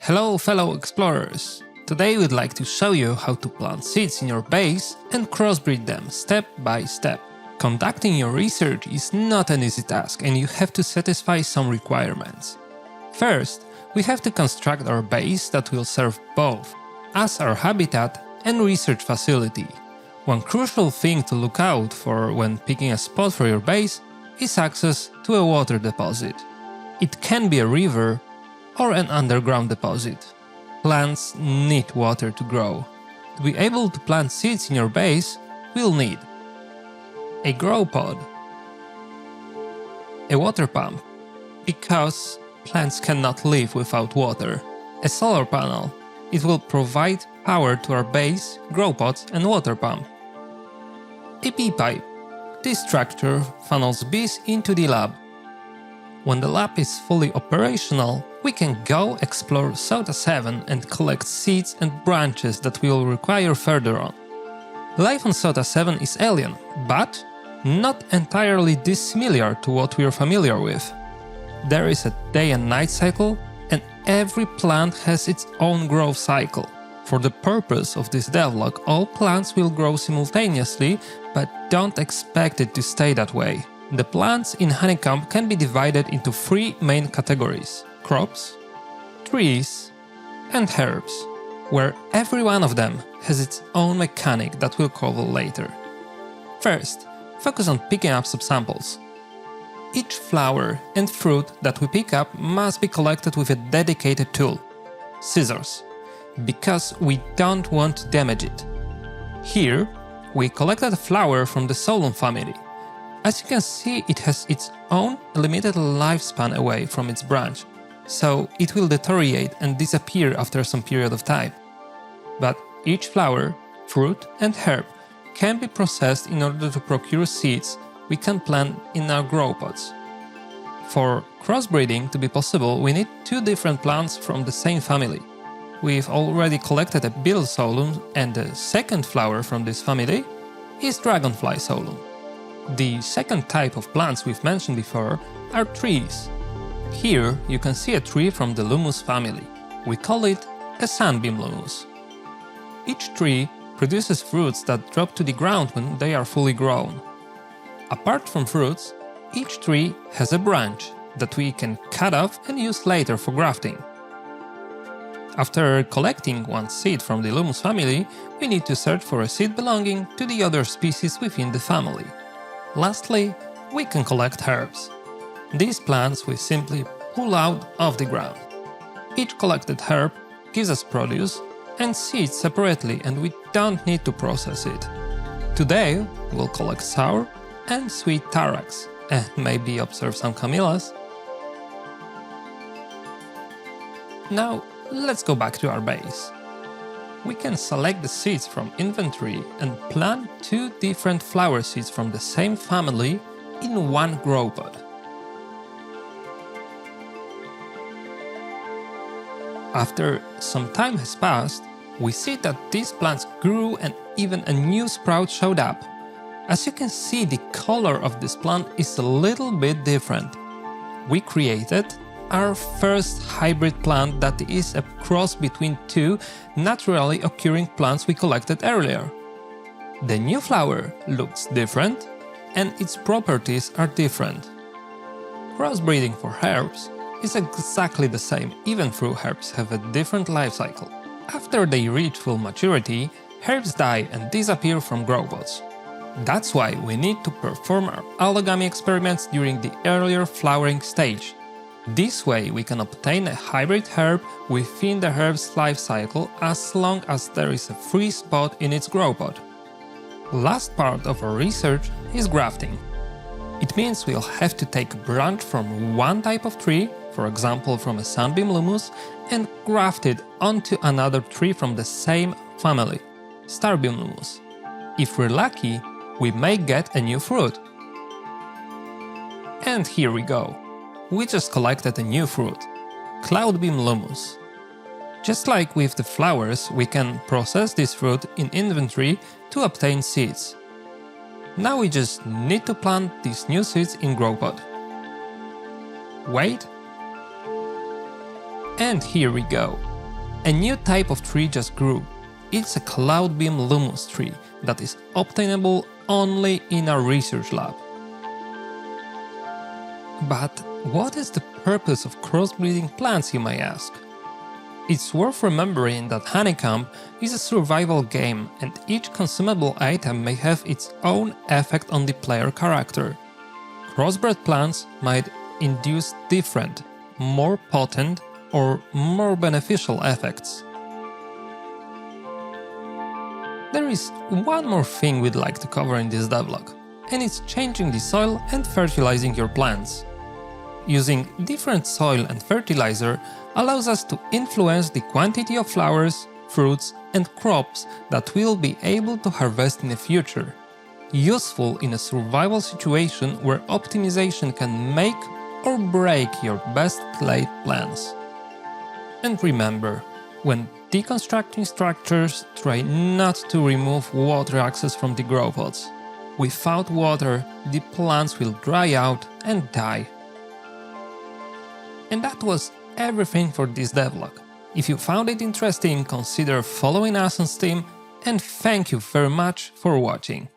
Hello fellow explorers! Today we'd like to show you how to plant seeds in your base and crossbreed them step by step. Conducting your research is not an easy task and you have to satisfy some requirements. First, we have to construct our base that will serve both as our habitat and research facility. One crucial thing to look out for when picking a spot for your base is access to a water deposit. It can be a river or an underground deposit. Plants need water to grow. To be able to plant seeds in your base, we'll need a grow pod, a water pump, because plants cannot live without water, a solar panel. It will provide power to our base, grow pods and water pump. A bee pipe. This structure funnels bees into the lab. When the lab is fully operational, we can go explore SOTA 7 and collect seeds and branches that we will require further on. Life on SOTA 7 is alien, but not entirely dissimilar to what we are familiar with. There is a day and night cycle, and every plant has its own growth cycle. For the purpose of this devlog, all plants will grow simultaneously, but don't expect it to stay that way. The plants in Honeycomb can be divided into three main categories: crops, trees, and herbs, where every one of them has its own mechanic that we'll cover later. First, focus on picking up subsamples. Each flower and fruit that we pick up must be collected with a dedicated tool, scissors, because we don't want to damage it. Here, we collected a flower from the Solum family. As you can see, it has its own limited lifespan away from its branch, so it will deteriorate and disappear after some period of time. But each flower, fruit and herb can be processed in order to procure seeds we can plant in our grow pods. For crossbreeding to be possible, we need two different plants from the same family. We've already collected a beetle solum, and the second flower from this family is dragonfly solum. The second type of plants we've mentioned before are trees. Here you can see a tree from the Lumus family. We call it a sunbeam Lumus. Each tree produces fruits that drop to the ground when they are fully grown. Apart from fruits, each tree has a branch that we can cut off and use later for grafting. After collecting one seed from the Lumus family, we need to search for a seed belonging to the other species within the family. Lastly, we can collect herbs. These plants we simply pull out of the ground. Each collected herb gives us produce and seeds separately, and we don't need to process it. Today, we'll collect sour and sweet tarax, and maybe observe some camellias. Now, let's go back to our base. We can select the seeds from inventory and plant two different flower seeds from the same family in one grow pod. After some time has passed, we see that these plants grew and even a new sprout showed up. As you can see, the color of this plant is a little bit different. We created our first hybrid plant that is a cross between two naturally occurring plants we collected earlier. The new flower looks different and its properties are different. Crossbreeding for herbs is exactly the same, even though herbs have a different life cycle. After they reach full maturity, herbs die and disappear from grow pods. That's why we need to perform our allogamy experiments during the earlier flowering stage. This way we can obtain a hybrid herb within the herb's life cycle as long as there is a free spot in its grow pod. Last part of our research is grafting. It means we'll have to take a branch from one type of tree, for example from a sunbeam Lumus, and graft it onto another tree from the same family, starbeam Lumus. If we're lucky, we may get a new fruit. And here we go. We just collected a new fruit, Cloudbeam Lumus. Just like with the flowers, we can process this fruit in inventory to obtain seeds. Now we just need to plant these new seeds in grow pod. Wait. And here we go. A new type of tree just grew. It's a cloud beam lumus tree that is obtainable only in our research lab. But what is the purpose of crossbreeding plants, you may ask? It's worth remembering that Honeycomb is a survival game and each consumable item may have its own effect on the player character. Crossbred plants might induce different, more potent or more beneficial effects. There is one more thing we'd like to cover in this devlog, and it's changing the soil and fertilizing your plants. Using different soil and fertilizer allows us to influence the quantity of flowers, fruits and crops that we'll be able to harvest in the future. Useful in a survival situation where optimization can make or break your best laid plans. And remember, when deconstructing structures, try not to remove water access from the grow pods. Without water, the plants will dry out and die. And that was everything for this devlog. If you found it interesting, consider following us on Steam, and thank you very much for watching.